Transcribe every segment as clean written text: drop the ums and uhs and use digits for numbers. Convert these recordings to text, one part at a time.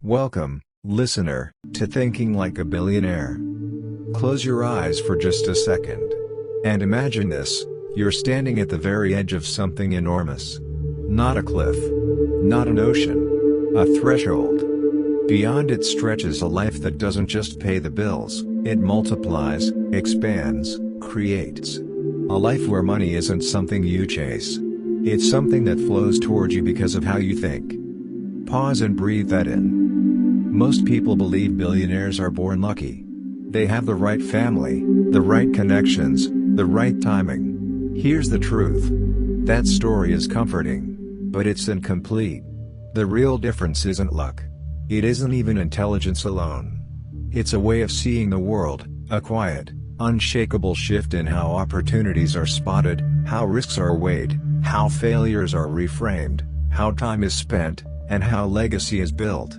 Welcome, listener, to Thinking Like a Billionaire. Close your eyes for just a second. And imagine this: you're standing at the very edge of something enormous. Not a cliff. Not an ocean. A threshold. Beyond it stretches a life that doesn't just pay the bills, it multiplies, expands, creates. A life where money isn't something you chase. It's something that flows toward you because of how you think. Pause and breathe that in. Most people believe billionaires are born lucky. They have the right family, the right connections, the right timing. Here's the truth. That story is comforting, but it's incomplete. The real difference isn't luck. It isn't even intelligence alone. It's a way of seeing the world, a quiet, unshakable shift in how opportunities are spotted, how risks are weighed, how failures are reframed, how time is spent, and how legacy is built.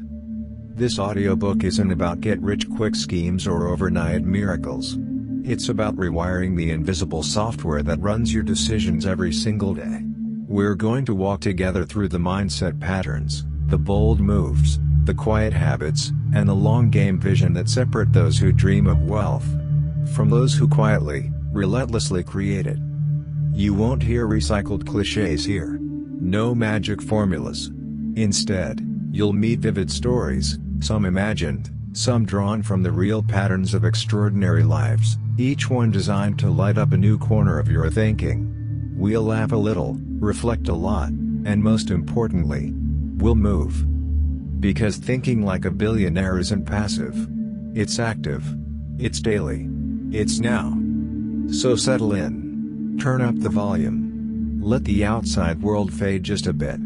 This audiobook isn't about get-rich-quick schemes or overnight miracles. It's about rewiring the invisible software that runs your decisions every single day. We're going to walk together through the mindset patterns, the bold moves, the quiet habits, and the long-game vision that separate those who dream of wealth from those who quietly, relentlessly create it. You won't hear recycled cliches here. No magic formulas. Instead, you'll meet vivid stories, some imagined, some drawn from the real patterns of extraordinary lives, each one designed to light up a new corner of your thinking. We'll laugh a little, reflect a lot, and most importantly, we'll move. Because thinking like a billionaire isn't passive. It's active. It's daily. It's now. So settle in. Turn up the volume. Let the outside world fade just a bit.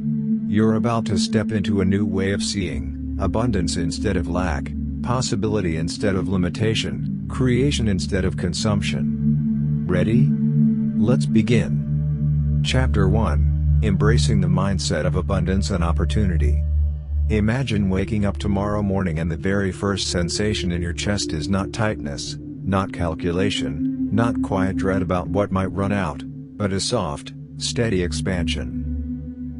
You're about to step into a new way of seeing. Abundance instead of lack, possibility instead of limitation, creation instead of consumption. Ready? Let's begin. Chapter 1: Embracing the Mindset of Abundance and Opportunity. Imagine waking up tomorrow morning and the very first sensation in your chest is not tightness, not calculation, not quiet dread about what might run out, but a soft, steady expansion.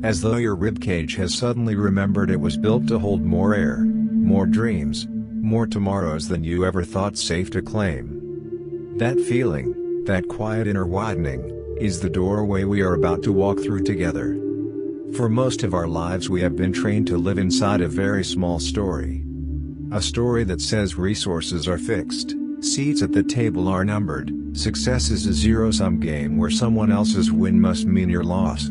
As though your ribcage has suddenly remembered it was built to hold more air, more dreams, more tomorrows than you ever thought safe to claim. That feeling, that quiet inner widening, is the doorway we are about to walk through together. For most of our lives we have been trained to live inside a very small story. A story that says resources are fixed, seats at the table are numbered, success is a zero-sum game where someone else's win must mean your loss.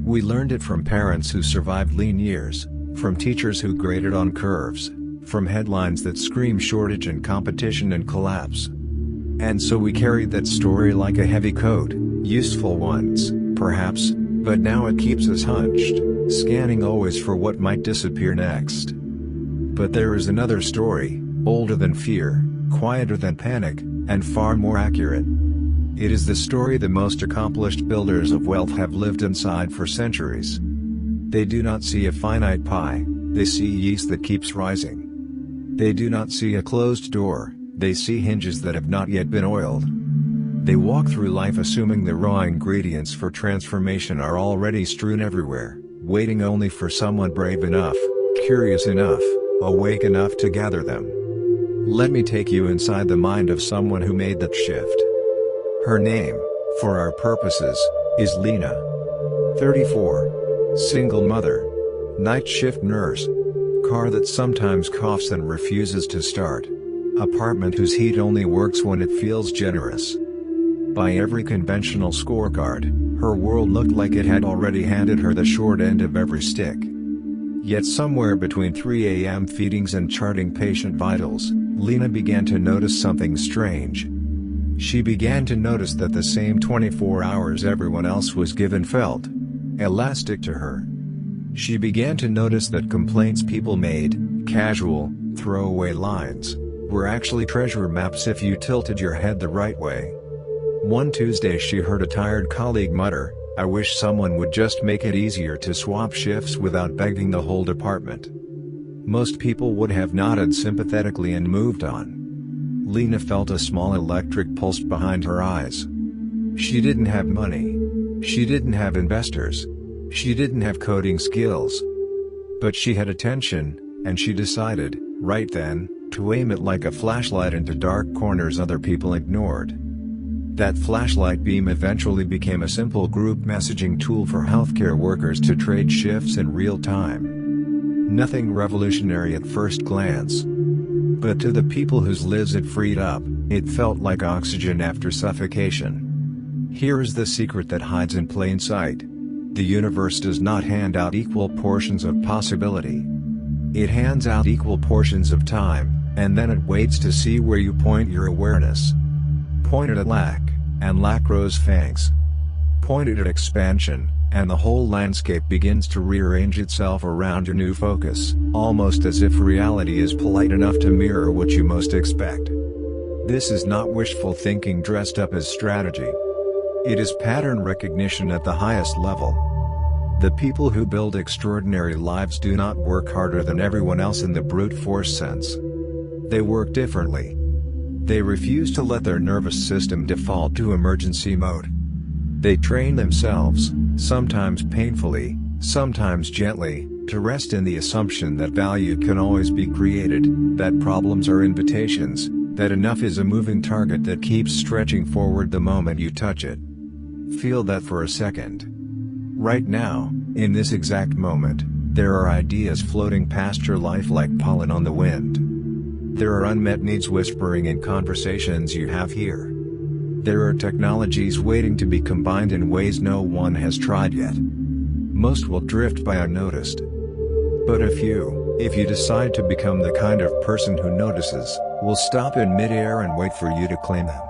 We learned it from parents who survived lean years, from teachers who graded on curves, from headlines that scream shortage and competition and collapse. And so we carried that story like a heavy coat, useful once, perhaps, but now it keeps us hunched, scanning always for what might disappear next. But there is another story, older than fear, quieter than panic, and far more accurate. It is the story the most accomplished builders of wealth have lived inside for centuries. They do not see a finite pie, they see yeast that keeps rising. They do not see a closed door, they see hinges that have not yet been oiled. They walk through life assuming the raw ingredients for transformation are already strewn everywhere, waiting only for someone brave enough, curious enough, awake enough to gather them. Let me take you inside the mind of someone who made that shift. Her name, for our purposes, is Lena. 34. Single mother. Night shift nurse. Car that sometimes coughs and refuses to start. Apartment whose heat only works when it feels generous. By every conventional scorecard, her world looked like it had already handed her the short end of every stick. Yet somewhere between 3 a.m. feedings and charting patient vitals, Lena began to notice something strange. She began to notice that the same 24 hours everyone else was given felt elastic to her. She began to notice that complaints people made, casual, throwaway lines, were actually treasure maps if you tilted your head the right way. One Tuesday she heard a tired colleague mutter, "I wish someone would just make it easier to swap shifts without begging the whole department." Most people would have nodded sympathetically and moved on. Lena felt a small electric pulse behind her eyes. She didn't have money. She didn't have investors. She didn't have coding skills. But she had attention, and she decided, right then, to aim it like a flashlight into dark corners other people ignored. That flashlight beam eventually became a simple group messaging tool for healthcare workers to trade shifts in real time. Nothing revolutionary at first glance. But to the people whose lives it freed up, it felt like oxygen after suffocation. Here is the secret that hides in plain sight. The universe does not hand out equal portions of possibility. It hands out equal portions of time, and then it waits to see where you point your awareness. Point it at lack, and lack grows fangs. Point it at expansion, and the whole landscape begins to rearrange itself around your new focus, almost as if reality is polite enough to mirror what you most expect. This is not wishful thinking dressed up as strategy. It is pattern recognition at the highest level. The people who build extraordinary lives do not work harder than everyone else in the brute force sense. They work differently. They refuse to let their nervous system default to emergency mode. They train themselves, sometimes painfully, sometimes gently, to rest in the assumption that value can always be created, that problems are invitations, that enough is a moving target that keeps stretching forward the moment you touch it. Feel that for a second. Right now, in this exact moment, there are ideas floating past your life like pollen on the wind. There are unmet needs whispering in conversations you have here. There are technologies waiting to be combined in ways no one has tried yet. Most will drift by unnoticed. But if you decide to become the kind of person who notices, will stop in midair and wait for you to claim them.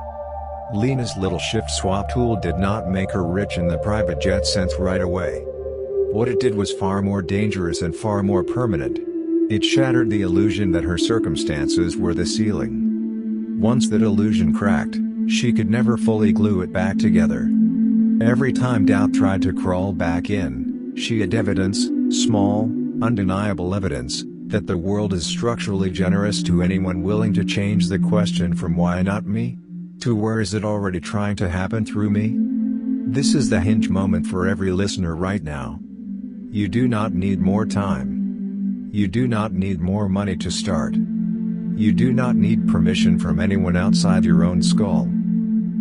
Lena's little shift swap tool did not make her rich in the private jet sense right away. What it did was far more dangerous and far more permanent. It shattered the illusion that her circumstances were the ceiling. Once that illusion cracked, she could never fully glue it back together. Every time doubt tried to crawl back in, she had evidence, small, undeniable evidence, that the world is structurally generous to anyone willing to change the question from "why not me?" to "where is it already trying to happen through me?" This is the hinge moment for every listener right now. You do not need more time. You do not need more money to start. You do not need permission from anyone outside your own skull.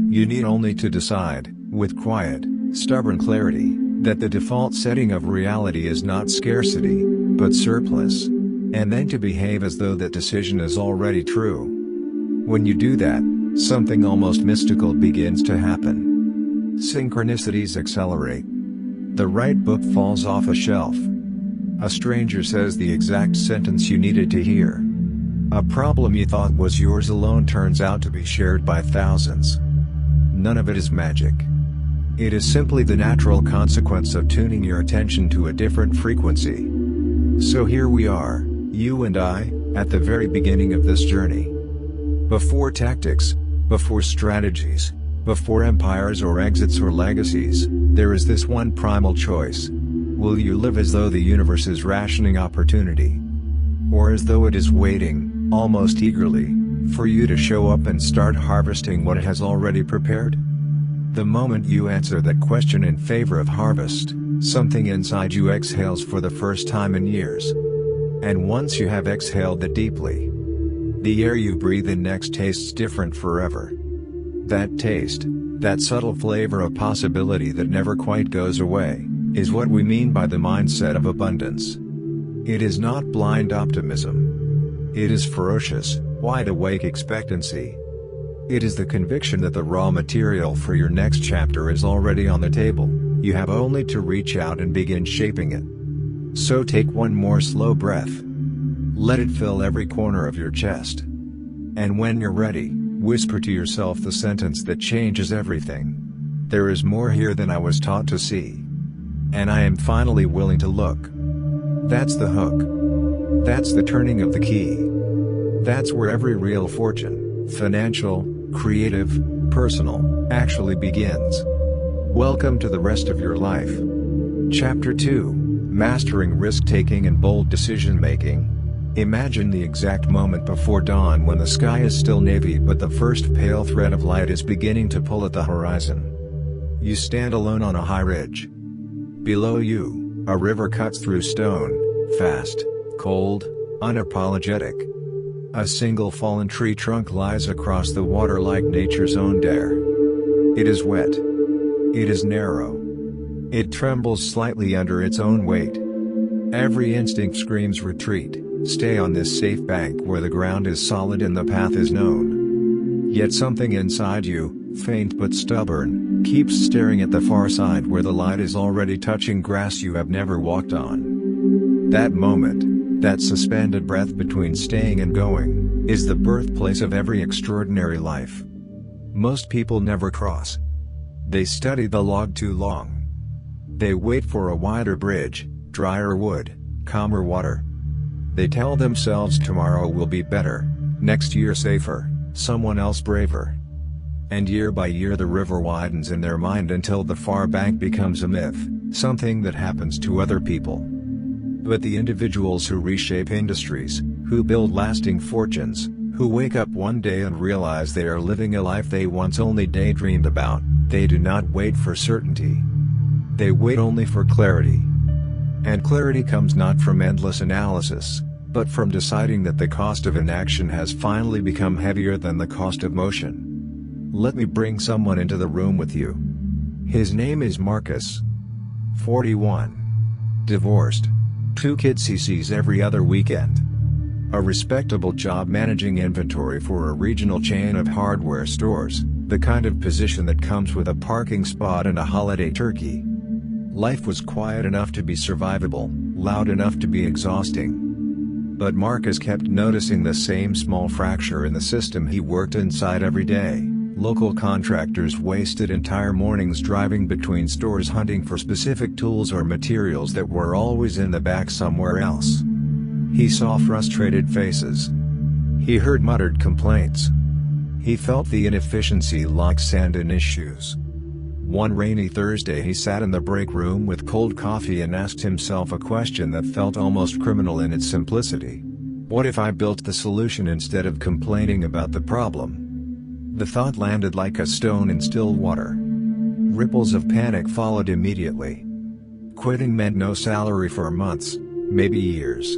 You need only to decide, with quiet, stubborn clarity, that the default setting of reality is not scarcity, but surplus, and then to behave as though that decision is already true. When you do that, something almost mystical begins to happen. Synchronicities accelerate. The right book falls off a shelf. A stranger says the exact sentence you needed to hear. A problem you thought was yours alone turns out to be shared by thousands. None of it is magic. It is simply the natural consequence of tuning your attention to a different frequency. So here we are, you and I, at the very beginning of this journey. Before tactics, before strategies, before empires or exits or legacies, there is this one primal choice. Will you live as though the universe is rationing opportunity? Or as though it is waiting, almost eagerly, for you to show up and start harvesting what it has already prepared? The moment you answer that question in favor of harvest, something inside you exhales for the first time in years. And once you have exhaled that deeply, the air you breathe in next tastes different forever. That taste, that subtle flavor of possibility that never quite goes away, is what we mean by the mindset of abundance. It is not blind optimism. It is ferocious, wide-awake expectancy. It is the conviction that the raw material for your next chapter is already on the table, you have only to reach out and begin shaping it. So take one more slow breath. Let it fill every corner of your chest. And when you're ready, whisper to yourself the sentence that changes everything. There is more here than I was taught to see. And I am finally willing to look. That's the hook. That's the turning of the key. That's where every real fortune, financial, creative, personal, actually begins. Welcome to the rest of your life. Chapter 2, Mastering Risk-Taking and Bold Decision-Making. Imagine the exact moment before dawn when the sky is still navy but the first pale thread of light is beginning to pull at the horizon. You stand alone on a high ridge. Below you, a river cuts through stone, fast, cold, unapologetic. A single fallen tree trunk lies across the water like nature's own dare. It is wet. It is narrow. It trembles slightly under its own weight. Every instinct screams retreat, stay on this safe bank where the ground is solid and the path is known. Yet something inside you, faint but stubborn, keeps staring at the far side where the light is already touching grass you have never walked on. That moment, that suspended breath between staying and going, is the birthplace of every extraordinary life. Most people never cross. They study the log too long. They wait for a wider bridge, drier wood, calmer water. They tell themselves tomorrow will be better, next year safer, someone else braver. And year by year the river widens in their mind until the far bank becomes a myth, something that happens to other people. But the individuals who reshape industries, who build lasting fortunes, who wake up one day and realize they are living a life they once only daydreamed about, they do not wait for certainty. They wait only for clarity. And clarity comes not from endless analysis, but from deciding that the cost of inaction has finally become heavier than the cost of motion. Let me bring someone into the room with you. His name is Marcus. 41. Divorced. 2 kids he sees every other weekend. A respectable job managing inventory for a regional chain of hardware stores, the kind of position that comes with a parking spot and a holiday turkey. Life was quiet enough to be survivable, loud enough to be exhausting. But Marcus kept noticing the same small fracture in the system he worked inside every day. Local contractors wasted entire mornings driving between stores hunting for specific tools or materials that were always in the back somewhere else. He saw frustrated faces. He heard muttered complaints. He felt the inefficiency like sand in his shoes. One rainy Thursday he sat in the break room with cold coffee and asked himself a question that felt almost criminal in its simplicity. What if I built the solution instead of complaining about the problem? The thought landed like a stone in still water. Ripples of panic followed immediately. Quitting meant no salary for months, maybe years.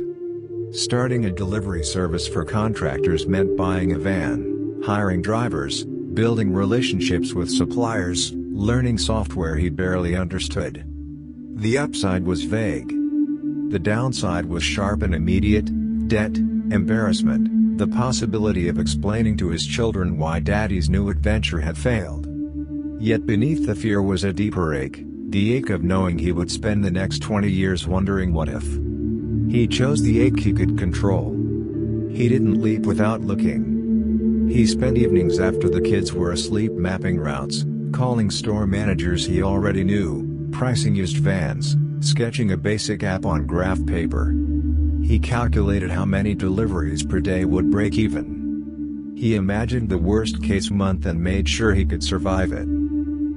Starting a delivery service for contractors meant buying a van, hiring drivers, building relationships with suppliers, learning software he barely understood. The upside was vague. The downside was sharp and immediate: debt, embarrassment, the possibility of explaining to his children why daddy's new adventure had failed. Yet beneath the fear was a deeper ache, the ache of knowing he would spend the next 20 years wondering what if. He chose the ache he could control. He didn't leap without looking. He spent evenings after the kids were asleep mapping routes, calling store managers he already knew, pricing used vans, sketching a basic app on graph paper. He calculated how many deliveries per day would break even. He imagined the worst-case month and made sure he could survive it.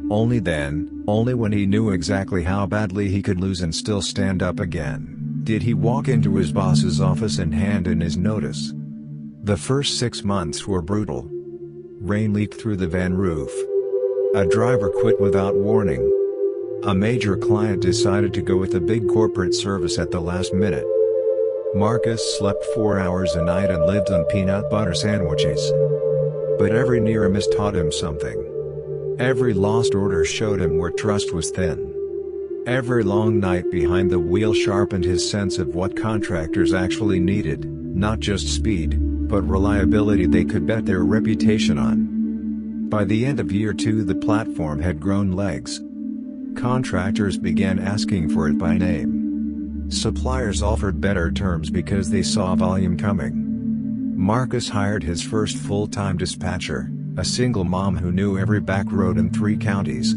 Only then, only when he knew exactly how badly he could lose and still stand up again, did he walk into his boss's office and hand in his notice. The first 6 months were brutal. Rain leaked through the van roof. A driver quit without warning. A major client decided to go with a big corporate service at the last minute. Marcus slept 4 hours a night and lived on peanut butter sandwiches. But every near miss taught him something. Every lost order showed him where trust was thin. Every long night behind the wheel sharpened his sense of what contractors actually needed, not just speed, but reliability they could bet their reputation on. By the end of year 2 the platform had grown legs. Contractors began asking for it by name. Suppliers offered better terms because they saw volume coming. Marcus hired his first full-time dispatcher, a single mom who knew every back road in 3 counties.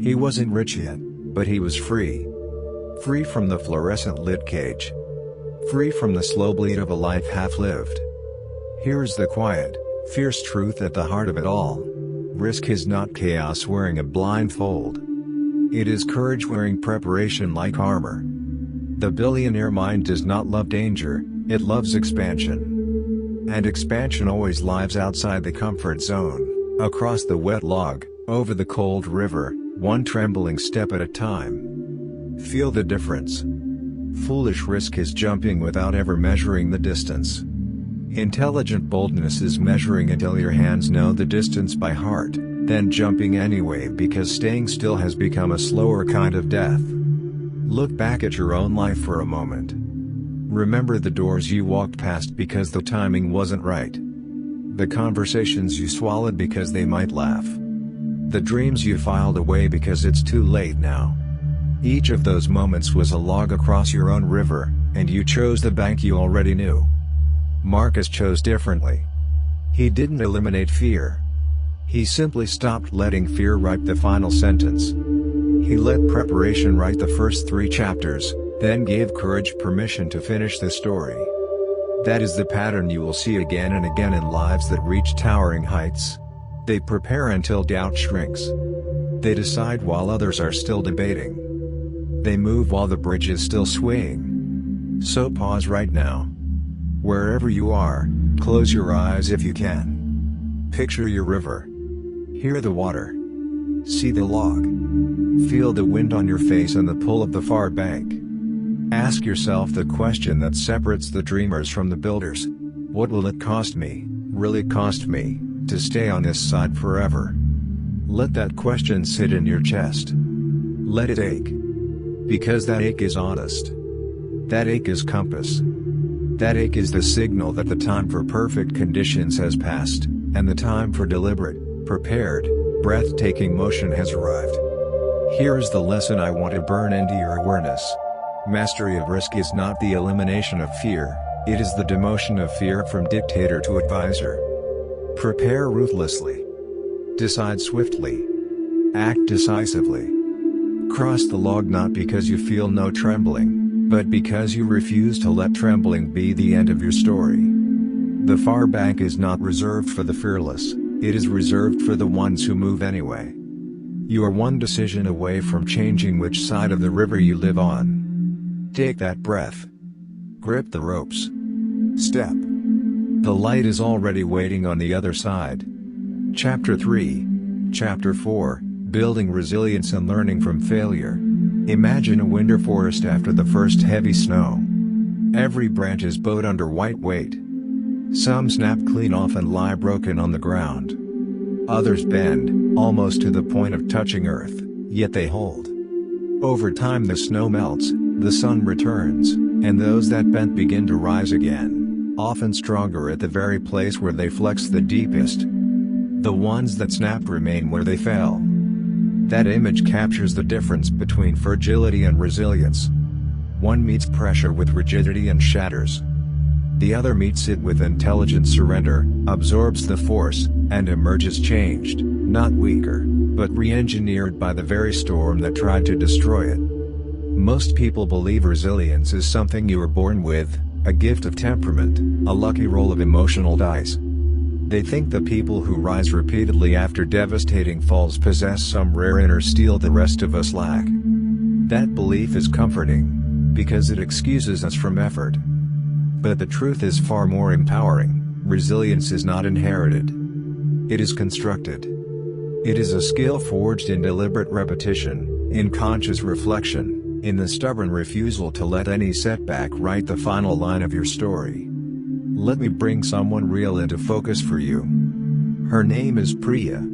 He wasn't rich yet, but he was free. Free from the fluorescent lit cage. Free from the slow bleed of a life half-lived. Here's the quiet, fierce truth at the heart of it all. Risk is not chaos wearing a blindfold. It is courage wearing preparation like armor. The billionaire mind does not love danger, it loves expansion. And expansion always lives outside the comfort zone, across the wet log, over the cold river, one trembling step at a time. Feel the difference. Foolish risk is jumping without ever measuring the distance. Intelligent boldness is measuring until your hands know the distance by heart, then jumping anyway because staying still has become a slower kind of death. Look back at your own life for a moment. Remember the doors you walked past because the timing wasn't right. The conversations you swallowed because they might laugh. The dreams you filed away because it's too late now. Each of those moments was a log across your own river, and you chose the bank you already knew. Marcus chose differently. He didn't eliminate fear. He simply stopped letting fear write the final sentence. He let preparation write the first 3 chapters, then gave courage permission to finish the story. That is the pattern you will see again and again in lives that reach towering heights. They prepare until doubt shrinks. They decide while others are still debating. They move while the bridge is still swaying. So pause right now. Wherever you are, close your eyes if you can. Picture your river. Hear the water. See the log. Feel the wind on your face and the pull of the far bank. Ask yourself the question that separates the dreamers from the builders. What will it cost me, really cost me, to stay on this side forever? Let that question sit in your chest. Let it ache. Because that ache is honest. That ache is compass. That ache is the signal that the time for perfect conditions has passed, and the time for deliberate, prepared, breathtaking motion has arrived. Here is the lesson I want to burn into your awareness. Mastery of risk is not the elimination of fear, it is the demotion of fear from dictator to advisor. Prepare ruthlessly. Decide swiftly. Act decisively. Cross the log not because you feel no trembling, but because you refuse to let trembling be the end of your story. The far bank is not reserved for the fearless, it is reserved for the ones who move anyway. You are one decision away from changing which side of the river you live on. Take that breath. Grip the ropes. Step. The light is already waiting on the other side. Chapter 3. Chapter 4, Building Resilience and Learning from Failure. Imagine a winter forest after the first heavy snow. Every branch is bowed under white weight. Some snap clean off and lie broken on the ground. Others bend, almost to the point of touching earth, yet they hold. Over time the snow melts, the sun returns, and those that bent begin to rise again, often stronger at the very place where they flex the deepest. The ones that snapped remain where they fell. That image captures the difference between fragility and resilience. One meets pressure with rigidity and shatters. The other meets it with intelligent surrender, absorbs the force, and emerges changed, not weaker, but re-engineered by the very storm that tried to destroy it. Most people believe resilience is something you are born with, a gift of temperament, a lucky roll of emotional dice. They think the people who rise repeatedly after devastating falls possess some rare inner steel the rest of us lack. That belief is comforting, because it excuses us from effort. But the truth is far more empowering. Resilience is not inherited. It is constructed. It is a skill forged in deliberate repetition, in conscious reflection, in the stubborn refusal to let any setback write the final line of your story. Let me bring someone real into focus for you. Her name is Priya.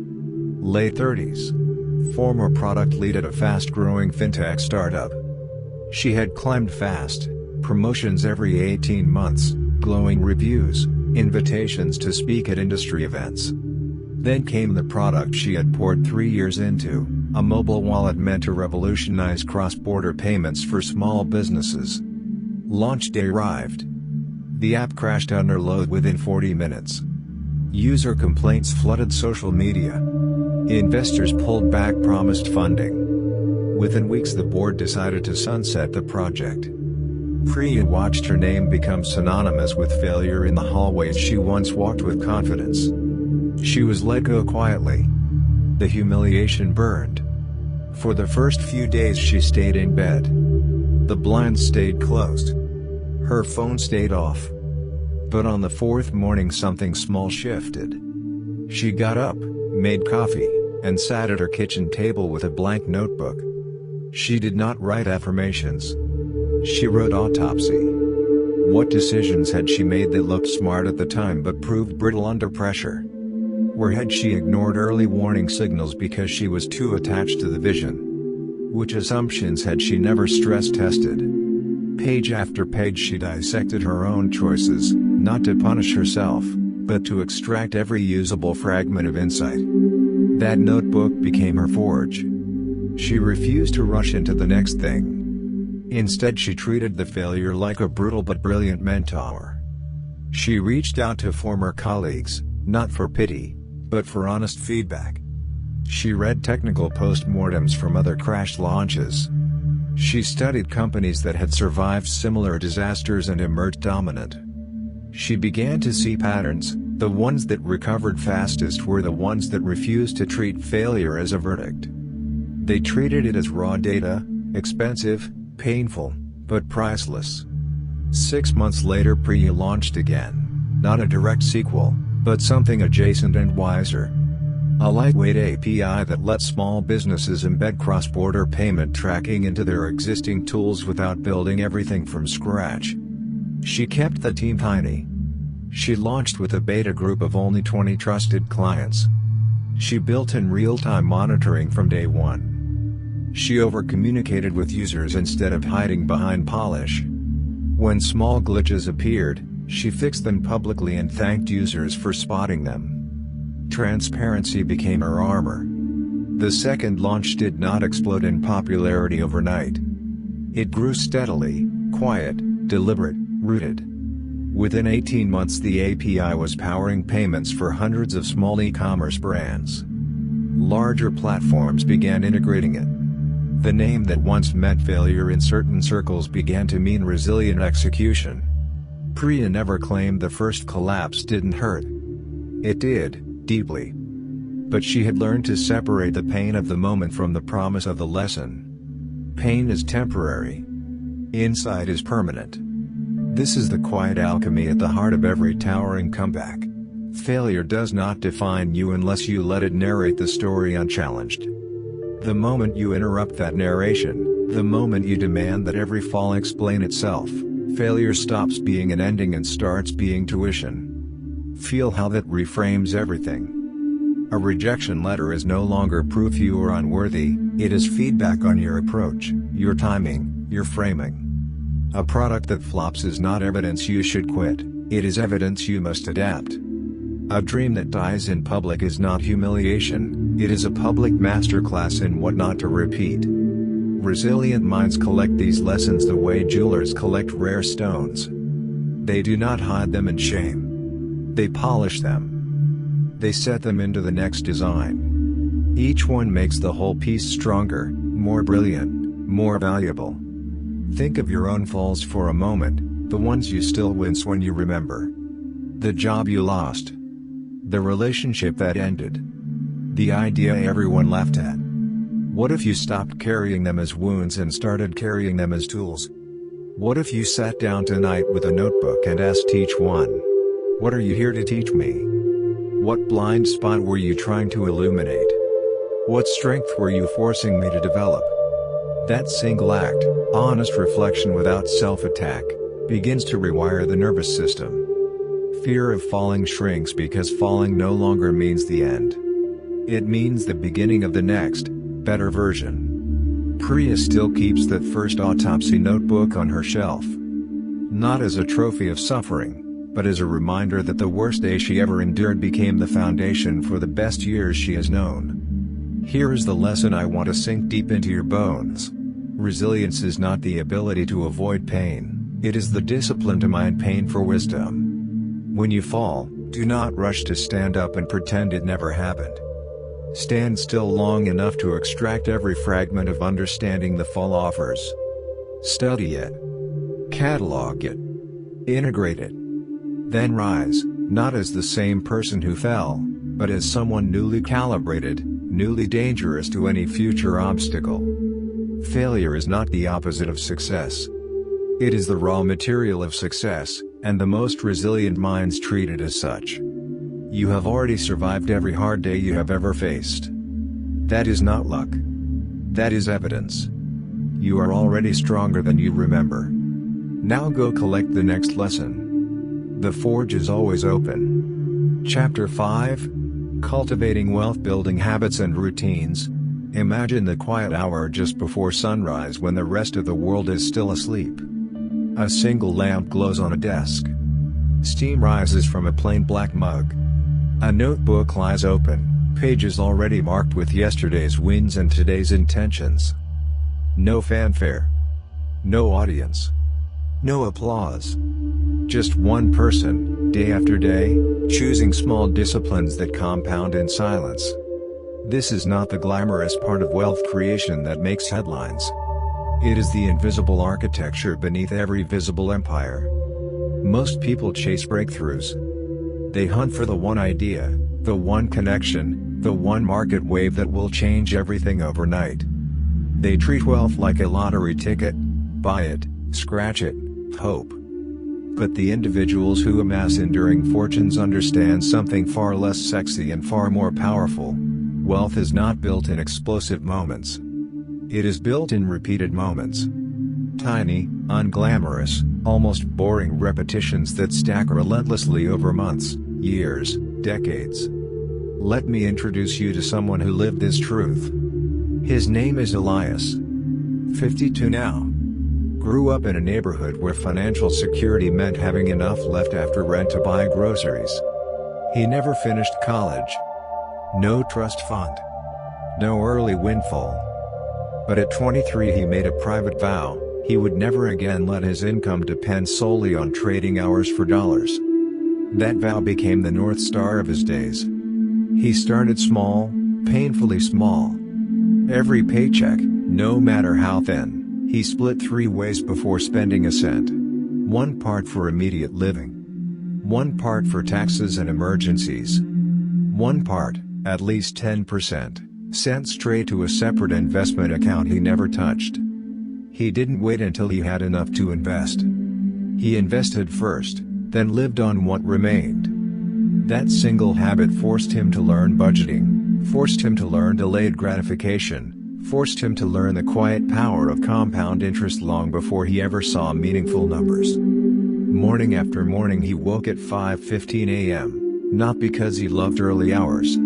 Late 30s. Former product lead at a fast-growing fintech startup. She had climbed fast, promotions every 18 months, glowing reviews, invitations to speak at industry events. Then came the product she had poured 3 years into, a mobile wallet meant to revolutionize cross-border payments for small businesses. Launch day arrived. The app crashed under load within 40 minutes. User complaints flooded social media. Investors pulled back promised funding. Within weeks the board decided to sunset the project. Priya watched her name become synonymous with failure in the hallways she once walked with confidence. She was let go quietly. The humiliation burned. For the first few days she stayed in bed. The blinds stayed closed. Her phone stayed off. But on the 4th morning something small shifted. She got up, made coffee, and sat at her kitchen table with a blank notebook. She did not write affirmations. She wrote Autopsy. What decisions had she made that looked smart at the time but proved brittle under pressure? Or had she ignored early warning signals because she was too attached to the vision? Which assumptions had she never stress-tested? Page after page she dissected her own choices, not to punish herself, but to extract every usable fragment of insight. That notebook became her forge. She refused to rush into the next thing. Instead she treated the failure like a brutal but brilliant mentor. She reached out to former colleagues, not for pity, but for honest feedback. She read technical postmortems from other crash launches. She studied companies that had survived similar disasters and emerged dominant. She began to see patterns. The ones that recovered fastest were the ones that refused to treat failure as a verdict. They treated it as raw data, expensive, painful, but priceless. 6 months later Priya launched again, not a direct sequel, but something adjacent and wiser. A lightweight API that lets small businesses embed cross-border payment tracking into their existing tools without building everything from scratch. She kept the team tiny. She launched with a beta group of only 20 trusted clients. She built in real-time monitoring from day one. She over-communicated with users instead of hiding behind polish. When small glitches appeared, she fixed them publicly and thanked users for spotting them. Transparency became her armor. The second launch did not explode in popularity overnight. It grew steadily, quiet, deliberate, rooted. Within 18 months the API was powering payments for hundreds of small e-commerce brands. Larger platforms began integrating it. The name that once meant failure in certain circles began to mean resilient execution. Priya never claimed the first collapse didn't hurt. It did, deeply. But she had learned to separate the pain of the moment from the promise of the lesson. Pain is temporary. Insight is permanent. This is the quiet alchemy at the heart of every towering comeback. Failure does not define you unless you let it narrate the story unchallenged. The moment you interrupt that narration, the moment you demand that every fall explain itself, failure stops being an ending and starts being tuition. Feel how that reframes everything. A rejection letter is no longer proof you are unworthy, it is feedback on your approach, your timing, your framing. A product that flops is not evidence you should quit, it is evidence you must adapt. A dream that dies in public is not humiliation, it is a public masterclass in what not to repeat. Resilient minds collect these lessons the way jewelers collect rare stones. They do not hide them in shame. They polish them. They set them into the next design. Each one makes the whole piece stronger, more brilliant, more valuable. Think of your own falls for a moment, the ones you still wince when you remember. The job you lost. The relationship that ended. The idea everyone laughed at. What if you stopped carrying them as wounds and started carrying them as tools? What if you sat down tonight with a notebook and asked each one, "What are you here to teach me? What blind spot were you trying to illuminate? What strength were you forcing me to develop?" That single act, honest reflection without self-attack, begins to rewire the nervous system. Fear of falling shrinks because falling no longer means the end. It means the beginning of the next, better version. Priya still keeps that first autopsy notebook on her shelf. Not as a trophy of suffering, but as a reminder that the worst day she ever endured became the foundation for the best years she has known. Here is the lesson I want to sink deep into your bones. Resilience is not the ability to avoid pain, it is the discipline to mind pain for wisdom. When you fall, do not rush to stand up and pretend it never happened. Stand still long enough to extract every fragment of understanding the fall offers. Study it. Catalog it. Integrate it. Then rise, not as the same person who fell, but as someone newly calibrated, newly dangerous to any future obstacle. Failure is not the opposite of success. It is the raw material of success, and the most resilient minds treat it as such. You have already survived every hard day you have ever faced. That is not luck. That is evidence. You are already stronger than you remember. Now go collect the next lesson. The forge is always open. Chapter 5. Cultivating Wealth, Building Habits and Routines. Imagine the quiet hour just before sunrise when the rest of the world is still asleep. A single lamp glows on a desk. Steam rises from a plain black mug. A notebook lies open, pages already marked with yesterday's wins and today's intentions. No fanfare. No audience. No applause. Just one person, day after day, choosing small disciplines that compound in silence. This is not the glamorous part of wealth creation that makes headlines. It is the invisible architecture beneath every visible empire. Most people chase breakthroughs. They hunt for the one idea, the one connection, the one market wave that will change everything overnight. They treat wealth like a lottery ticket: buy it, scratch it, hope. But the individuals who amass enduring fortunes understand something far less sexy and far more powerful. Wealth is not built in explosive moments. It is built in repeated moments. Tiny, unglamorous, almost boring repetitions that stack relentlessly over months, years, decades. Let me introduce you to someone who lived this truth. His name is Elias. 52 now. Grew up in a neighborhood where financial security meant having enough left after rent to buy groceries. He never finished college. No trust fund. No early windfall. But at 23 he made a private vow: he would never again let his income depend solely on trading hours for dollars. That vow became the North Star of his days. He started small, painfully small. Every paycheck, no matter how thin, he split 3 ways before spending a cent. 1 part for immediate living. 1 part for taxes and emergencies. 1 part, at least 10%, sent straight to a separate investment account he never touched. He didn't wait until he had enough to invest. He invested first, then lived on what remained. That single habit forced him to learn budgeting, forced him to learn delayed gratification, forced him to learn the quiet power of compound interest long before he ever saw meaningful numbers. Morning after morning he woke at 5:15 a.m., not because he loved early hours.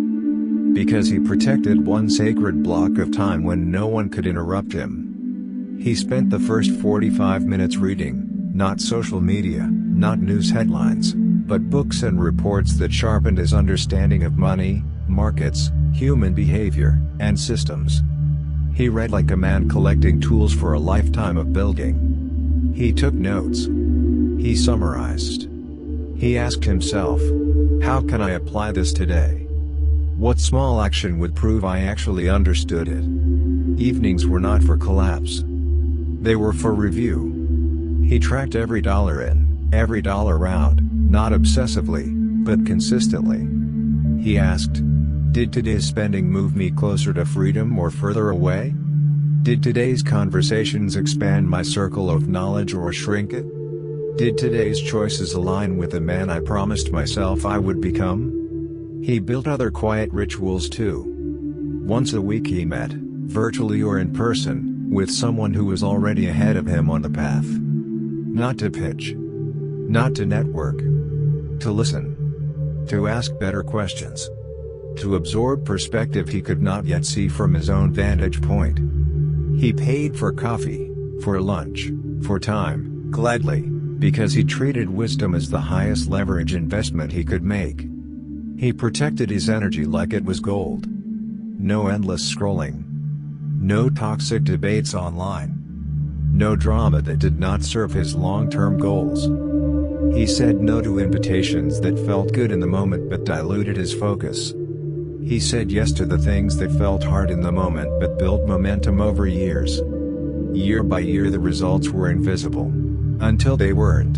Because he protected one sacred block of time when no one could interrupt him. He spent the first 45 minutes reading, not social media, not news headlines, but books and reports that sharpened his understanding of money, markets, human behavior, and systems. He read like a man collecting tools for a lifetime of building. He took notes. He summarized. He asked himself, how can I apply this today? What small action would prove I actually understood it? Evenings were not for collapse. They were for review. He tracked every dollar in, every dollar out, not obsessively, but consistently. He asked, did today's spending move me closer to freedom or further away? Did today's conversations expand my circle of knowledge or shrink it? Did today's choices align with the man I promised myself I would become? He built other quiet rituals too. Once a week he met, virtually or in person, with someone who was already ahead of him on the path. Not to pitch. Not to network. To listen. To ask better questions. To absorb perspective he could not yet see from his own vantage point. He paid for coffee, for lunch, for time, gladly, because he treated wisdom as the highest leverage investment he could make. He protected his energy like it was gold. No endless scrolling. No toxic debates online. No drama that did not serve his long-term goals. He said no to invitations that felt good in the moment but diluted his focus. He said yes to the things that felt hard in the moment but built momentum over years. Year by year the results were invisible. Until they weren't.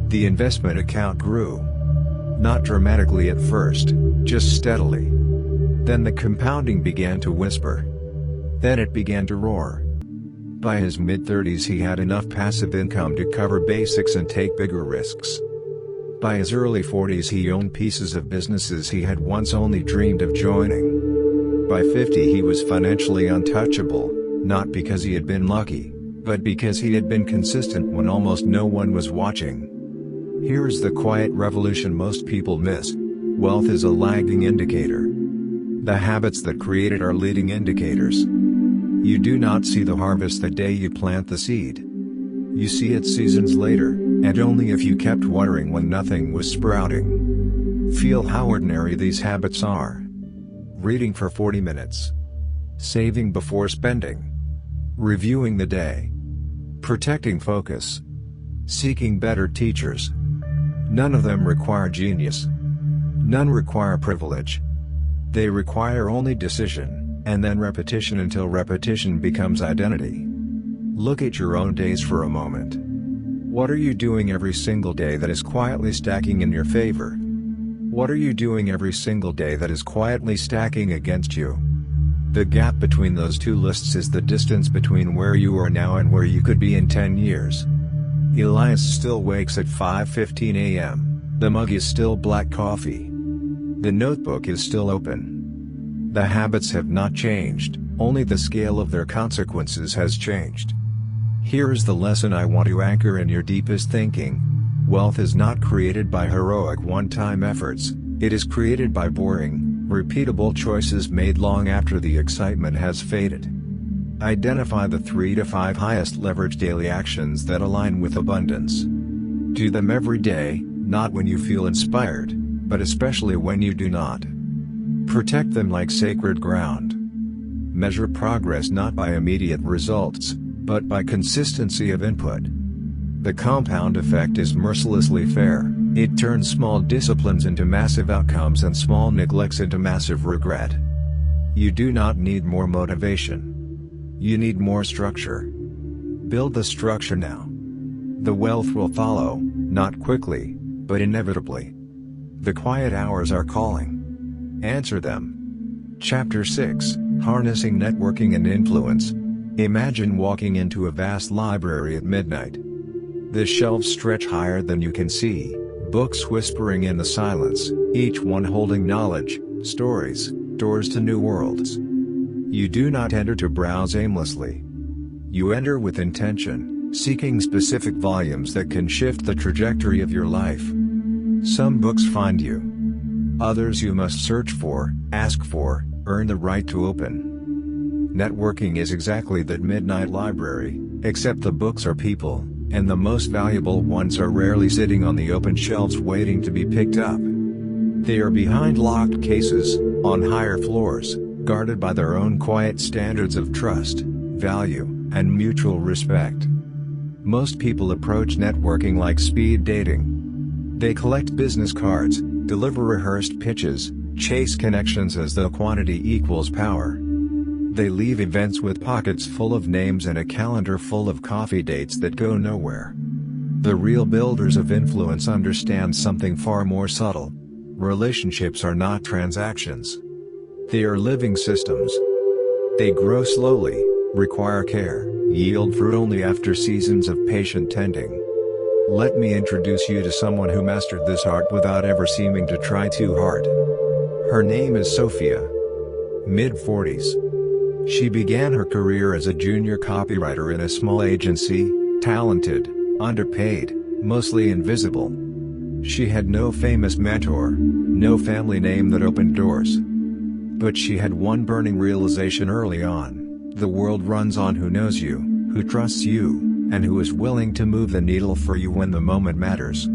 The investment account grew. Not dramatically at first, just steadily. Then the compounding began to whisper. Then it began to roar. By his mid-30s he had enough passive income to cover basics and take bigger risks. By his early 40s he owned pieces of businesses he had once only dreamed of joining. By 50 he was financially untouchable, not because he had been lucky, but because he had been consistent when almost no one was watching. Here is the quiet revolution most people miss. Wealth is a lagging indicator. The habits that create it are leading indicators. You do not see the harvest the day you plant the seed. You see it seasons later, and only if you kept watering when nothing was sprouting. Feel how ordinary these habits are. Reading for 40 minutes. Saving before spending. Reviewing the day. Protecting focus. Seeking better teachers. None of them require genius. None require privilege. They require only decision, and then repetition until repetition becomes identity. Look at your own days for a moment. What are you doing every single day that is quietly stacking in your favor? What are you doing every single day that is quietly stacking against you? The gap between those two lists is the distance between where you are now and where you could be in 10 years. Elias still wakes at 5:15 a.m., the mug is still black coffee. The notebook is still open. The habits have not changed, only the scale of their consequences has changed. Here is the lesson I want to anchor in your deepest thinking. Wealth is not created by heroic one-time efforts, it is created by boring, repeatable choices made long after the excitement has faded. Identify the 3 to 5 highest leverage daily actions that align with abundance. Do them every day, not when you feel inspired, but especially when you do not. Protect them like sacred ground. Measure progress not by immediate results, but by consistency of input. The compound effect is mercilessly fair, it turns small disciplines into massive outcomes and small neglects into massive regret. You do not need more motivation. You need more structure. Build the structure now. The wealth will follow, not quickly, but inevitably. The quiet hours are calling. Answer them. Chapter 6, Harnessing Networking and Influence. Imagine walking into a vast library at midnight. The shelves stretch higher than you can see, books whispering in the silence, each one holding knowledge, stories, doors to new worlds. You do not enter to browse aimlessly. You enter with intention, seeking specific volumes that can shift the trajectory of your life. Some books find you. Others you must search for, ask for, earn the right to open. Networking is exactly that midnight library, except the books are people, and the most valuable ones are rarely sitting on the open shelves waiting to be picked up. They are behind locked cases, on higher floors, guarded by their own quiet standards of trust, value, and mutual respect. Most people approach networking like speed dating. They collect business cards, deliver rehearsed pitches, chase connections as though quantity equals power. They leave events with pockets full of names and a calendar full of coffee dates that go nowhere. The real builders of influence understand something far more subtle. Relationships are not transactions. They are living systems. They grow slowly, require care, yield fruit only after seasons of patient tending. Let me introduce you to someone who mastered this art without ever seeming to try too hard. Her name is Sophia. Mid-40s. She began her career as a junior copywriter in a small agency, talented, underpaid, mostly invisible. She had no famous mentor, no family name that opened doors. But she had one burning realization early on: the world runs on who knows you, who trusts you, and who is willing to move the needle for you when the moment matters.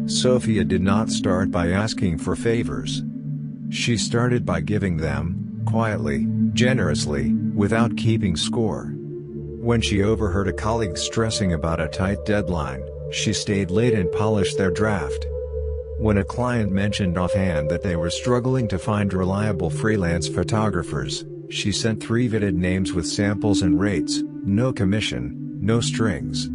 Sophia did not start by asking for favors. She started by giving them, quietly, generously, without keeping score. When she overheard a colleague stressing about a tight deadline, she stayed late and polished their draft. When a client mentioned offhand that they were struggling to find reliable freelance photographers, she sent 3 vetted names with samples and rates, no commission, no strings.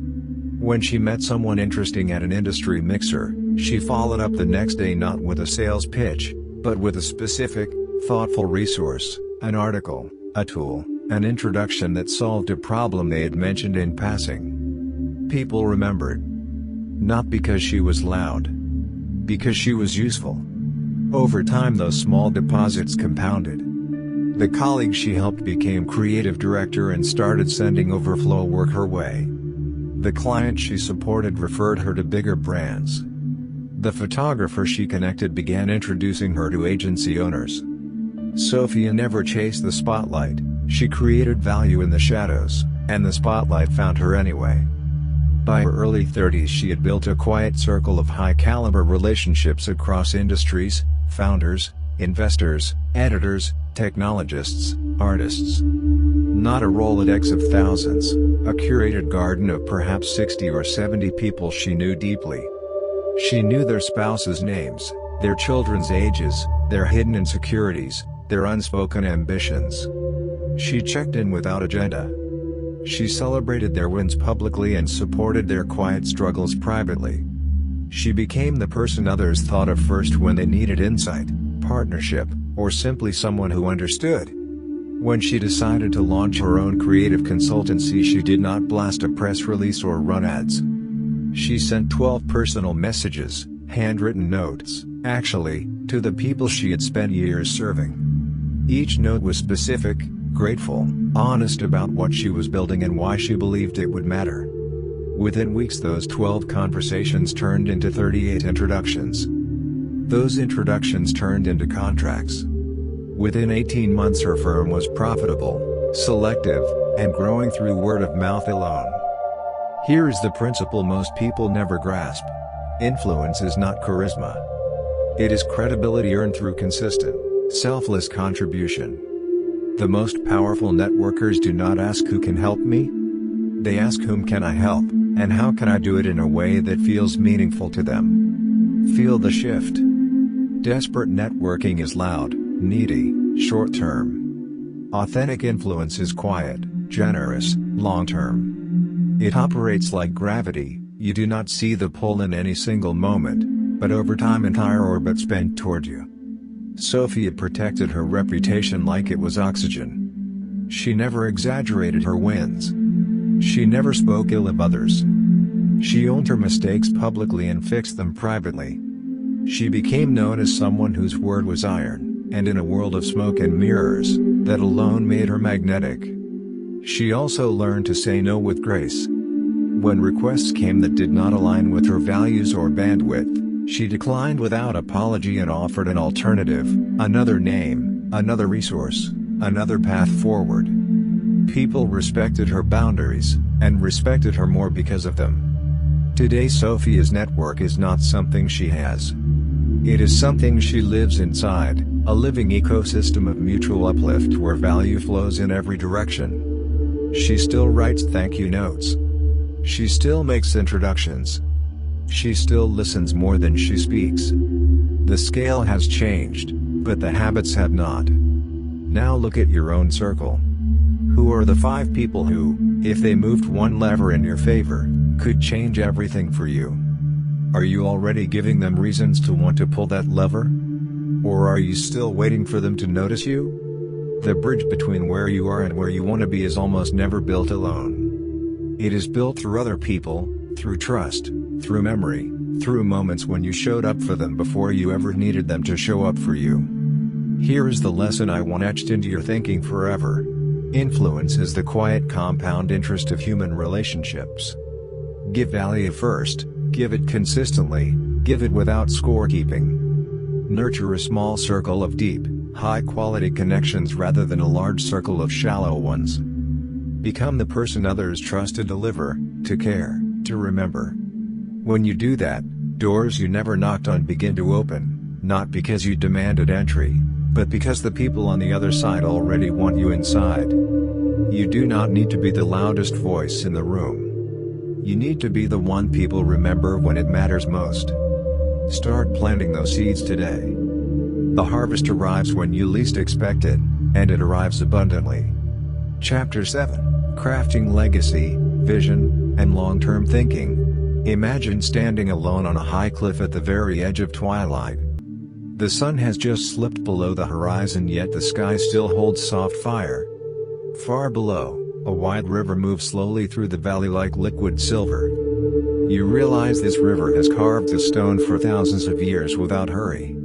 When she met someone interesting at an industry mixer, she followed up the next day not with a sales pitch, but with a specific, thoughtful resource, an article, a tool, an introduction that solved a problem they had mentioned in passing. People remembered. Not because she was loud. Because she was useful. Over time those small deposits compounded. The colleague she helped became creative director and started sending overflow work her way. The client she supported referred her to bigger brands. The photographer she connected began introducing her to agency owners. Sophia never chased the spotlight, she created value in the shadows, and the spotlight found her anyway. By her early 30s she had built a quiet circle of high-caliber relationships across industries, founders, investors, editors, technologists, artists. Not a Rolodex of thousands, a curated garden of perhaps 60 or 70 people she knew deeply. She knew their spouses' names, their children's ages, their hidden insecurities, their unspoken ambitions. She checked in without agenda. She celebrated their wins publicly and supported their quiet struggles privately. She became the person others thought of first when they needed insight, partnership, or simply someone who understood. When she decided to launch her own creative consultancy, she did not blast a press release or run ads. She sent 12 personal messages, handwritten notes, actually, to the people she had spent years serving. Each note was specific, grateful, honest about what she was building and why she believed it would matter. Within weeks those 12 conversations turned into 38 introductions. Those introductions turned into contracts. Within 18 months her firm was profitable, selective, and growing through word of mouth alone. Here is the principle most people never grasp. Influence is not charisma. It is credibility earned through consistent, selfless contribution. The most powerful networkers do not ask who can help me? They ask whom can I help, and how can I do it in a way that feels meaningful to them. Feel the shift. Desperate networking is loud, needy, short-term. Authentic influence is quiet, generous, long-term. It operates like gravity, you do not see the pull in any single moment, but over time entire orbits bend toward you. Sophia protected her reputation like it was oxygen. She never exaggerated her wins. She never spoke ill of others. She owned her mistakes publicly and fixed them privately. She became known as someone whose word was iron, and in a world of smoke and mirrors, that alone made her magnetic. She also learned to say no with grace. When requests came that did not align with her values or bandwidth, she declined without apology and offered an alternative, another name, another resource, another path forward. People respected her boundaries, and respected her more because of them. Today Sophia's network is not something she has. It is something she lives inside, a living ecosystem of mutual uplift where value flows in every direction. She still writes thank you notes. She still makes introductions. She still listens more than she speaks. The scale has changed, but the habits have not. Now look at your own circle. Who are the 5 people who, if they moved one lever in your favor, could change everything for you? Are you already giving them reasons to want to pull that lever? Or are you still waiting for them to notice you? The bridge between where you are and where you want to be is almost never built alone. It is built through other people, through trust, through memory, through moments when you showed up for them before you ever needed them to show up for you. Here is the lesson I want etched into your thinking forever. Influence is the quiet compound interest of human relationships. Give value first, give it consistently, give it without scorekeeping. Nurture a small circle of deep, high-quality connections rather than a large circle of shallow ones. Become the person others trust to deliver, to care, to remember. When you do that, doors you never knocked on begin to open, not because you demanded entry, but because the people on the other side already want you inside. You do not need to be the loudest voice in the room. You need to be the one people remember when it matters most. Start planting those seeds today. The harvest arrives when you least expect it, and it arrives abundantly. Chapter 7, Crafting Legacy, Vision, and Long-Term Thinking. Imagine standing alone on a high cliff at the very edge of twilight. The sun has just slipped below the horizon, yet the sky still holds soft fire. Far below, a wide river moves slowly through the valley like liquid silver. You realize this river has carved the stone for thousands of years without hurry.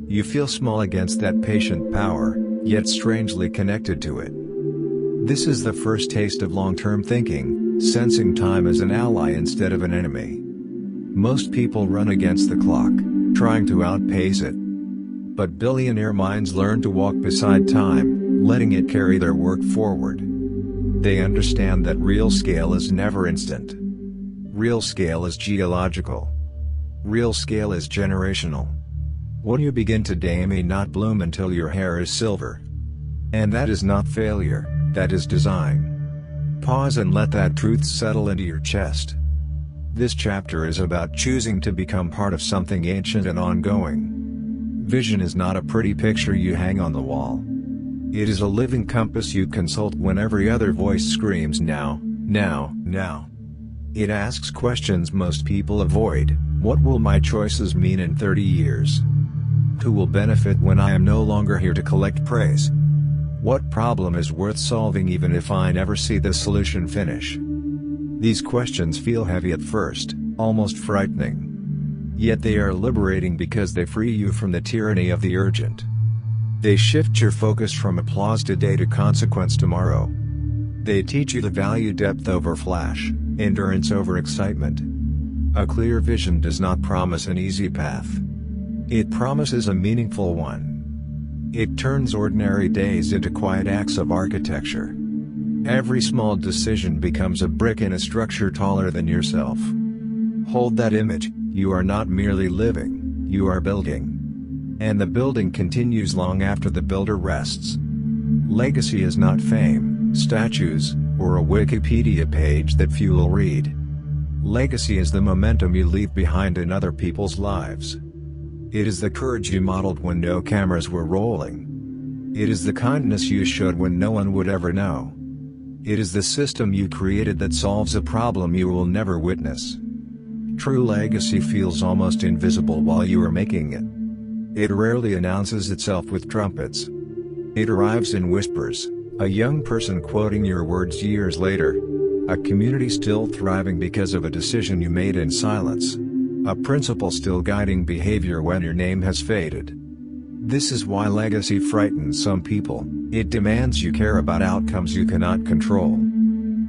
You feel small against that patient power, yet strangely connected to it. This is the first taste of long-term thinking, sensing time as an ally instead of an enemy. Most people run against the clock, trying to outpace it. But billionaire minds learn to walk beside time, letting it carry their work forward. They understand that real scale is never instant. Real scale is geological. Real scale is generational. What you begin today may not bloom until your hair is silver. And that is not failure, that is design. Pause and let that truth settle into your chest. This chapter is about choosing to become part of something ancient and ongoing. Vision is not a pretty picture you hang on the wall. It is a living compass you consult when every other voice screams now, now, now. It asks questions most people avoid. What will my choices mean in 30 years? Who will benefit when I am no longer here to collect praise? What problem is worth solving even if I never see the solution finish? These questions feel heavy at first, almost frightening. Yet they are liberating because they free you from the tyranny of the urgent. They shift your focus from applause today to consequence tomorrow. They teach you to value depth over flash, endurance over excitement. A clear vision does not promise an easy path. It promises a meaningful one. It turns ordinary days into quiet acts of architecture. Every small decision becomes a brick in a structure taller than yourself. Hold that image. You are not merely living, you are building. And the building continues long after the builder rests. Legacy is not fame, statues, or a Wikipedia page that few will read. Legacy is the momentum you leave behind in other people's lives. It is the courage you modeled when no cameras were rolling. It is the kindness you showed when no one would ever know. It is the system you created that solves a problem you will never witness. True legacy feels almost invisible while you are making it. It rarely announces itself with trumpets. It arrives in whispers, a young person quoting your words years later. A community still thriving because of a decision you made in silence. A principle still guiding behavior when your name has faded. This is why legacy frightens some people. It demands you care about outcomes you cannot control.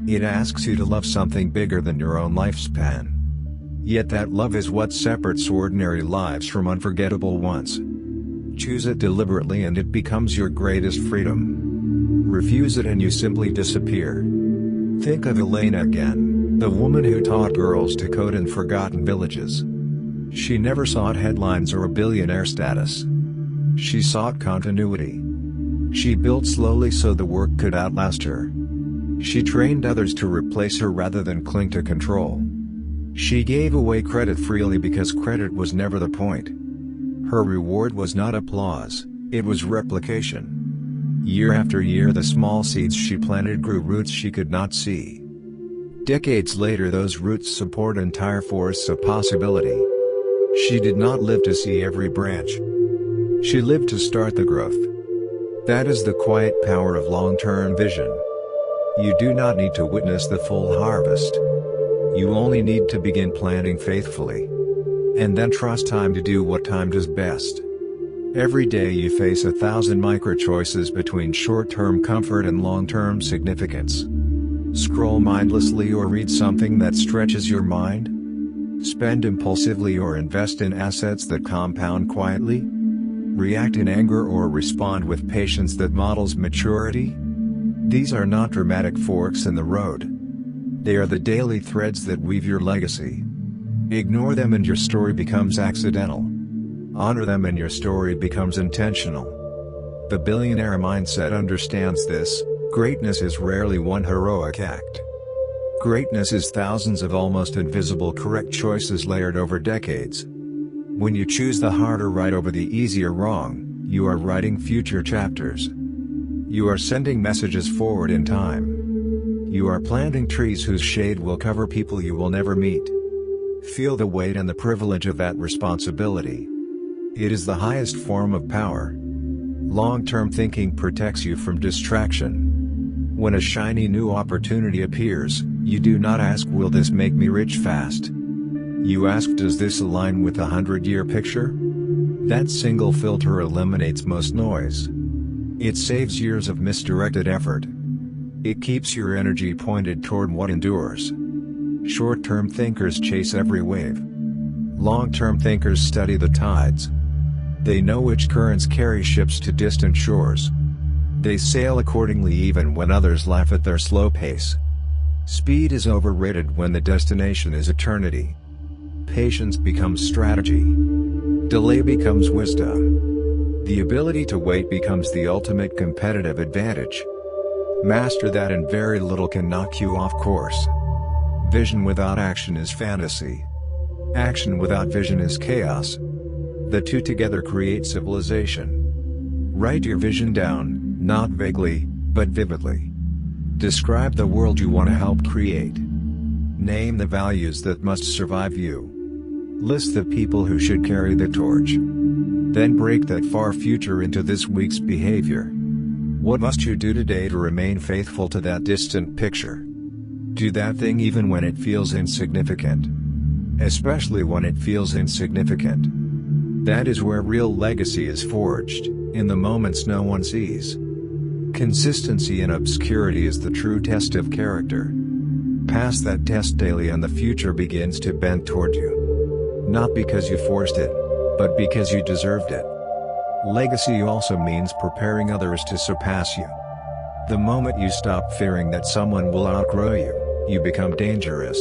It asks you to love something bigger than your own lifespan. Yet that love is what separates ordinary lives from unforgettable ones. Choose it deliberately and it becomes your greatest freedom. Refuse it and you simply disappear. Think of Elena again, the woman who taught girls to code in forgotten villages. She never sought headlines or a billionaire status. She sought continuity. She built slowly so the work could outlast her. She trained others to replace her rather than cling to control. She gave away credit freely because credit was never the point. Her reward was not applause, it was replication. Year after year the small seeds she planted grew roots she could not see. Decades later those roots support entire forests of possibility. She did not live to see every branch. She lived to start the growth. That is the quiet power of long-term vision. You do not need to witness the full harvest. You only need to begin planting faithfully. And then trust time to do what time does best. Every day you face 1,000 micro-choices between short-term comfort and long-term significance. Scroll mindlessly or read something that stretches your mind? Spend impulsively or invest in assets that compound quietly? React in anger or respond with patience that models maturity? These are not dramatic forks in the road. They are the daily threads that weave your legacy. Ignore them and your story becomes accidental. Honor them and your story becomes intentional. The billionaire mindset understands this. Greatness is rarely one heroic act. Greatness is thousands of almost invisible correct choices layered over decades. When you choose the harder right over the easier wrong, you are writing future chapters. You are sending messages forward in time. You are planting trees whose shade will cover people you will never meet. Feel the weight and the privilege of that responsibility. It is the highest form of power. Long-term thinking protects you from distraction. When a shiny new opportunity appears, you do not ask, will this make me rich fast? You ask, does this align with the 100-year picture? That single filter eliminates most noise. It saves years of misdirected effort. It keeps your energy pointed toward what endures. Short-term thinkers chase every wave. Long-term thinkers study the tides. They know which currents carry ships to distant shores. They sail accordingly even when others laugh at their slow pace. Speed is overrated when the destination is eternity. Patience becomes strategy. Delay becomes wisdom. The ability to wait becomes the ultimate competitive advantage. Master that and very little can knock you off course. Vision without action is fantasy. Action without vision is chaos. The two together create civilization. Write your vision down, not vaguely, but vividly. Describe the world you want to help create. Name the values that must survive you. List the people who should carry the torch. Then break that far future into this week's behavior. What must you do today to remain faithful to that distant picture? Do that thing even when it feels insignificant. Especially when it feels insignificant. That is where real legacy is forged, in the moments no one sees. Consistency in obscurity is the true test of character. Pass that test daily and the future begins to bend toward you. Not because you forced it, but because you deserved it. Legacy also means preparing others to surpass you. The moment you stop fearing that someone will outgrow you, you become dangerous.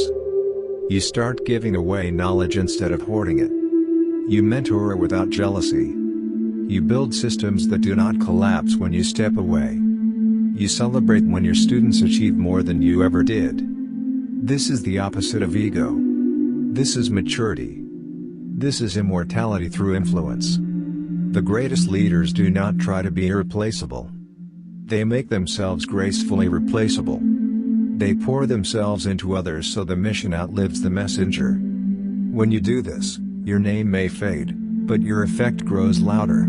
You start giving away knowledge instead of hoarding it. You mentor without jealousy. You build systems that do not collapse when you step away. You celebrate when your students achieve more than you ever did. This is the opposite of ego. This is maturity. This is immortality through influence. The greatest leaders do not try to be irreplaceable. They make themselves gracefully replaceable. They pour themselves into others so the mission outlives the messenger. When you do this, your name may fade, but your effect grows louder.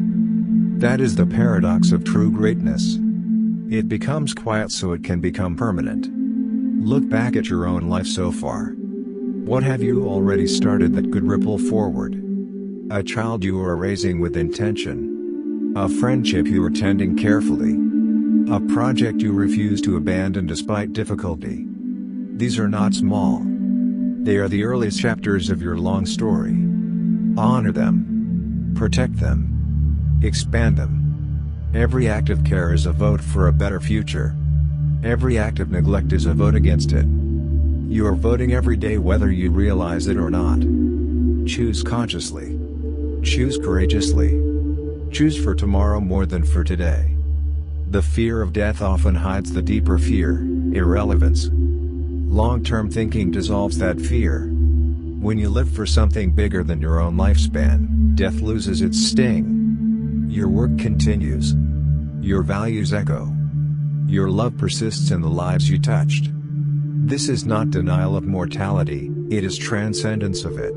That is the paradox of true greatness. It becomes quiet so it can become permanent. Look back at your own life so far. What have you already started that could ripple forward? A child you are raising with intention. A friendship you are tending carefully. A project you refuse to abandon despite difficulty. These are not small. They are the earliest chapters of your long story. Honor them. Protect them. Expand them. Every act of care is a vote for a better future. Every act of neglect is a vote against it. You are voting every day whether you realize it or not. Choose consciously. Choose courageously. Choose for tomorrow more than for today. The fear of death often hides the deeper fear, irrelevance. Long-term thinking dissolves that fear. When you live for something bigger than your own lifespan, death loses its sting. Your work continues. Your values echo. Your love persists in the lives you touched. This is not denial of mortality, it is transcendence of it.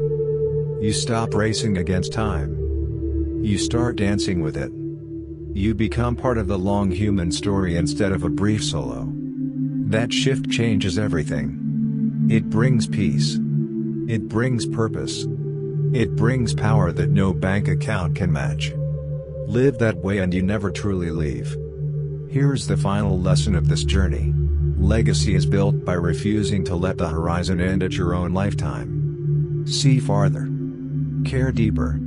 You stop racing against time. You start dancing with it. You become part of the long human story instead of a brief solo. That shift changes everything. It brings peace. It brings purpose. It brings power that no bank account can match. Live that way and you never truly leave. Here's the final lesson of this journey. Legacy is built by refusing to let the horizon end at your own lifetime. See farther. Care deeper.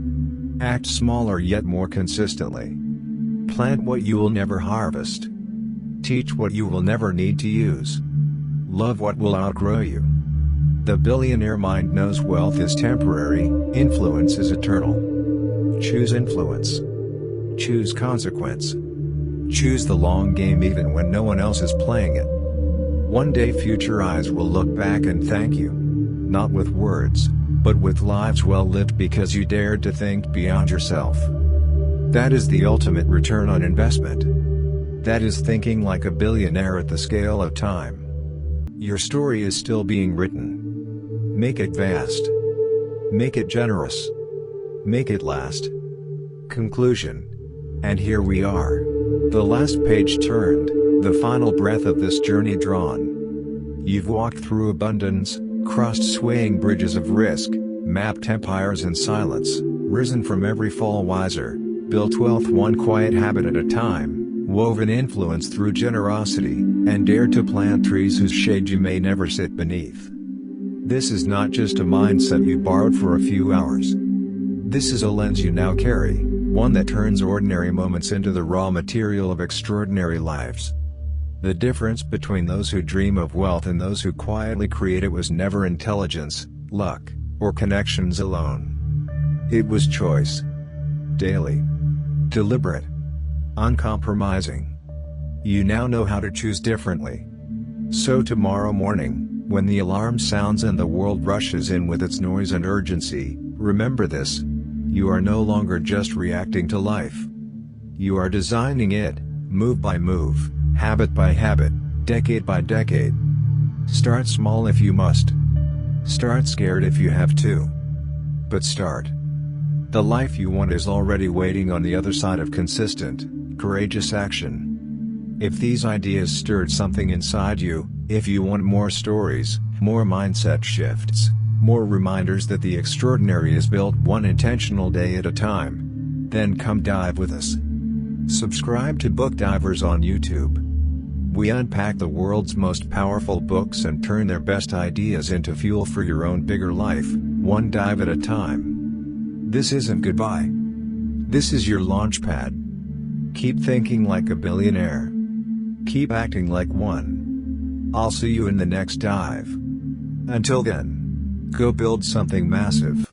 Act smaller yet more consistently. Plant what you will never harvest. Teach what you will never need to use. Love what will outgrow you. The billionaire mind knows wealth is temporary, influence is eternal. Choose influence. Choose consequence. Choose the long game even when no one else is playing it. One day future eyes will look back and thank you. Not with words, but with lives well lived because you dared to think beyond yourself. That is the ultimate return on investment. That is thinking like a billionaire at the scale of time. Your story is still being written. Make it vast. Make it generous. Make it last. Conclusion. And here we are. The last page turned, the final breath of this journey drawn. You've walked through abundance, crossed swaying bridges of risk, mapped empires in silence, risen from every fall wiser, built wealth one quiet habit at a time, woven influence through generosity, and dare to plant trees whose shade you may never sit beneath. This is not just a mindset you borrowed for a few hours. This is a lens you now carry, one that turns ordinary moments into the raw material of extraordinary lives. The difference between those who dream of wealth and those who quietly create it was never intelligence, luck, or connections alone. It was choice. Daily. Deliberate. Uncompromising. You now know how to choose differently. So tomorrow morning, when the alarm sounds and the world rushes in with its noise and urgency, remember this: you are no longer just reacting to life. You are designing it, move by move, habit by habit, decade by decade. Start small if you must. Start scared if you have to. But start. The life you want is already waiting on the other side of consistent, courageous action. If these ideas stirred something inside you, if you want more stories, more mindset shifts, more reminders that the extraordinary is built one intentional day at a time, then come dive with us. Subscribe to Book Divers on YouTube. We unpack the world's most powerful books and turn their best ideas into fuel for your own bigger life, one dive at a time. This isn't goodbye. This is your launchpad. Keep thinking like a billionaire. Keep acting like one. I'll see you in the next dive. Until then, go build something massive.